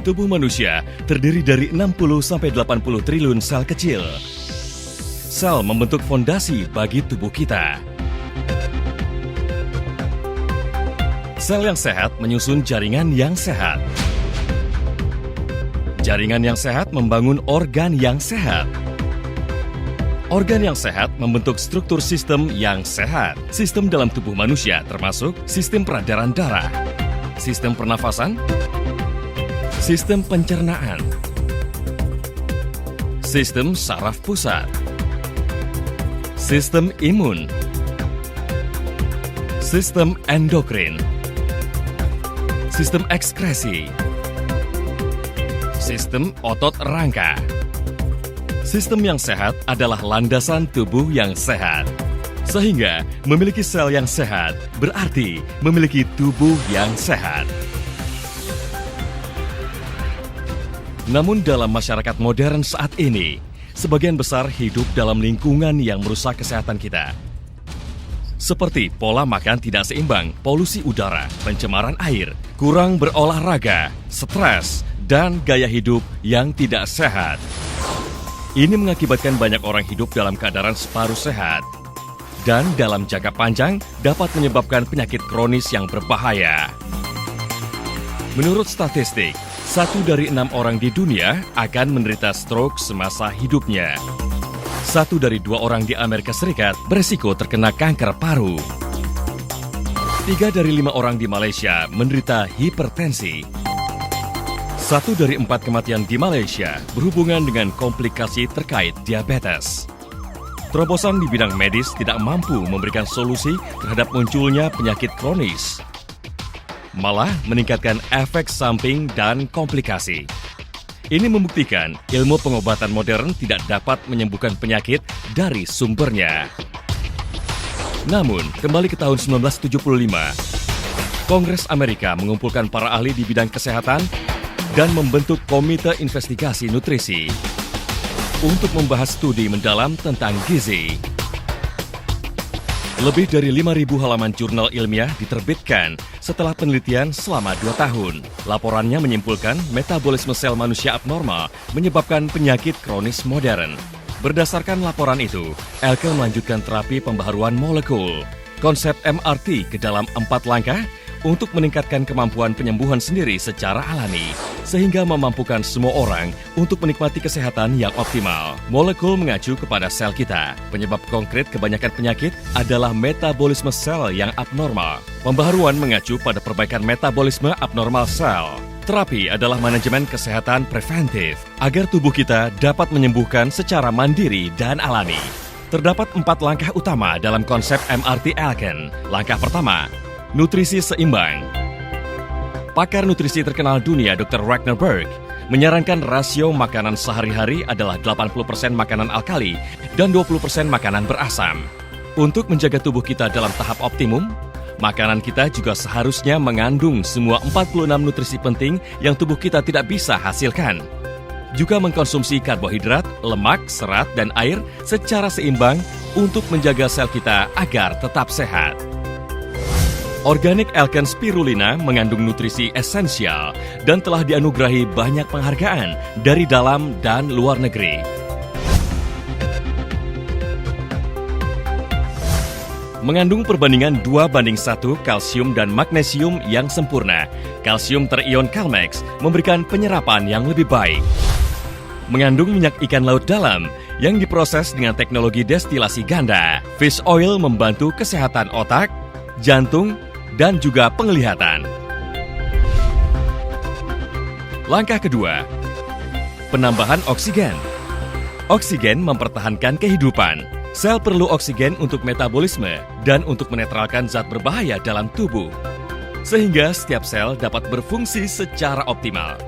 Tubuh manusia terdiri dari 60-80 triliun sel kecil. Sel membentuk fondasi bagi tubuh kita. Sel yang sehat menyusun jaringan yang sehat. Jaringan yang sehat membangun organ yang sehat. Organ yang sehat membentuk struktur sistem yang sehat. Sistem dalam tubuh manusia termasuk sistem peredaran darah, sistem pernafasan, sistem pencernaan, sistem saraf pusat, sistem imun, sistem endokrin, sistem ekskresi, sistem otot rangka. Sistem yang sehat adalah landasan tubuh yang sehat. Sehingga memiliki sel yang sehat berarti memiliki tubuh yang sehat. Namun dalam masyarakat modern saat ini, sebagian besar hidup dalam lingkungan yang merusak kesehatan kita. Seperti pola makan tidak seimbang, polusi udara, pencemaran air, kurang berolahraga, stres, dan gaya hidup yang tidak sehat. Ini mengakibatkan banyak orang hidup dalam keadaan separuh sehat. Dan dalam jangka panjang dapat menyebabkan penyakit kronis yang berbahaya. Menurut statistik, 1 dari 6 orang di dunia akan menderita stroke semasa hidupnya. 1 dari 2 orang di Amerika Serikat beresiko terkena kanker paru. 3 dari 5 orang di Malaysia menderita hipertensi. 1 dari 4 kematian di Malaysia berhubungan dengan komplikasi terkait diabetes. Terobosan di bidang medis tidak mampu memberikan solusi terhadap munculnya penyakit kronis. Malah meningkatkan efek samping dan komplikasi. Ini membuktikan ilmu pengobatan modern tidak dapat menyembuhkan penyakit dari sumbernya. Namun, kembali ke tahun 1975, Kongres Amerika mengumpulkan para ahli di bidang kesehatan dan membentuk Komite Investigasi Nutrisi untuk membahas studi mendalam tentang gizi. Lebih dari 5.000 halaman jurnal ilmiah diterbitkan setelah penelitian selama 2 tahun. Laporannya menyimpulkan metabolisme sel manusia abnormal menyebabkan penyakit kronis modern. Berdasarkan laporan itu, Elke melanjutkan terapi pembaharuan molekul, konsep MRT ke dalam 4 langkah untuk meningkatkan kemampuan penyembuhan sendiri secara alami, sehingga memampukan semua orang untuk menikmati kesehatan yang optimal. Molekul mengacu kepada sel kita. Penyebab konkret kebanyakan penyakit adalah metabolisme sel yang abnormal. Pembaharuan mengacu pada perbaikan metabolisme abnormal sel. Terapi adalah manajemen kesehatan preventif, agar tubuh kita dapat menyembuhkan secara mandiri dan alami. Terdapat 4 langkah utama dalam konsep MRT Elken. Langkah pertama, nutrisi seimbang. Pakar nutrisi terkenal dunia Dr. Ragnar Berg menyarankan rasio makanan sehari-hari adalah 80% makanan alkali dan 20% makanan berasam. Untuk menjaga tubuh kita dalam tahap optimum, makanan kita juga seharusnya mengandung semua 46 nutrisi penting yang tubuh kita tidak bisa hasilkan. Juga mengkonsumsi karbohidrat, lemak, serat, dan air secara seimbang untuk menjaga sel kita agar tetap sehat. Organic Elken Spirulina mengandung nutrisi esensial dan telah dianugerahi banyak penghargaan dari dalam dan luar negeri. Mengandung perbandingan 2:1 kalsium dan magnesium yang sempurna. Kalsium terion Calmex memberikan penyerapan yang lebih baik. Mengandung minyak ikan laut dalam yang diproses dengan teknologi destilasi ganda. Fish oil membantu kesehatan otak, jantung, dan juga penglihatan. Langkah kedua, penambahan oksigen. Oksigen mempertahankan kehidupan. Sel perlu oksigen untuk metabolisme dan untuk menetralkan zat berbahaya dalam tubuh, sehingga setiap sel dapat berfungsi secara optimal.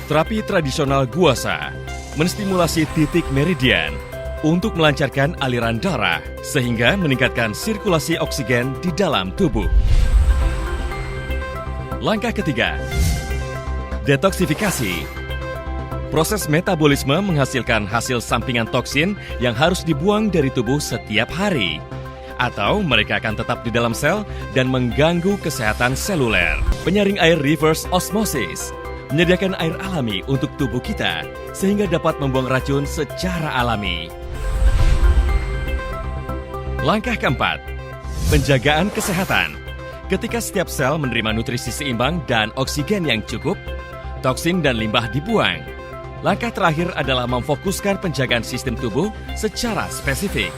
Terapi tradisional guasa menstimulasi titik meridian untuk melancarkan aliran darah sehingga meningkatkan sirkulasi oksigen di dalam tubuh. Langkah ketiga, detoksifikasi. Proses metabolisme menghasilkan hasil sampingan toksin yang harus dibuang dari tubuh setiap hari. Atau mereka akan tetap di dalam sel dan mengganggu kesehatan seluler. Penyaring air reverse osmosis menyediakan air alami untuk tubuh kita sehingga dapat membuang racun secara alami. Langkah keempat, penjagaan kesehatan. Ketika setiap sel menerima nutrisi seimbang dan oksigen yang cukup, toksin dan limbah dibuang. Langkah terakhir adalah memfokuskan penjagaan sistem tubuh secara spesifik.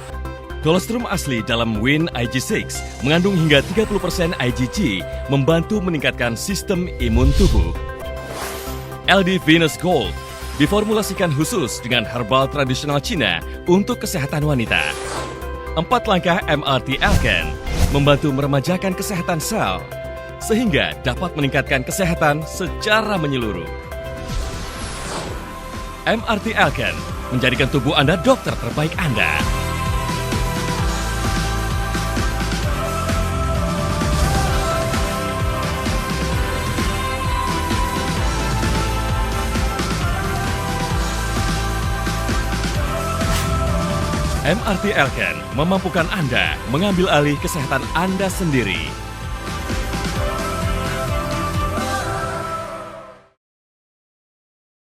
Kolostrum asli dalam Win IG6 mengandung hingga 30% IgG, membantu meningkatkan sistem imun tubuh. LD Venus Gold diformulasikan khusus dengan herbal tradisional Cina untuk kesehatan wanita. 4 langkah MRT Alken membantu meremajakan kesehatan sel, sehingga dapat meningkatkan kesehatan secara menyeluruh. MRT Alken menjadikan tubuh Anda dokter terbaik Anda. MRT Alken memampukan Anda mengambil alih kesehatan Anda sendiri.